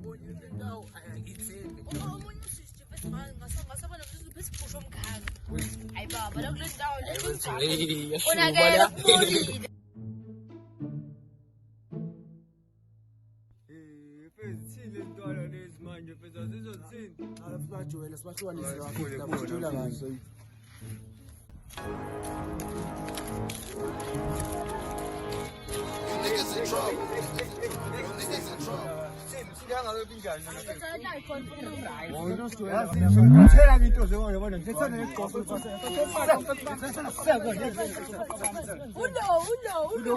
Indawo ayangithembi. Omunye usisi bese ngasabona bese siphusha umkhanga. Hayi baba la kule ndawo le kunjani? Onakela kupholile. Thile ntwana lezi manje phela zizothini? Alafu sibahlukanise labajula kahle. Niggas in trouble. Niggas in trouble. Ulo.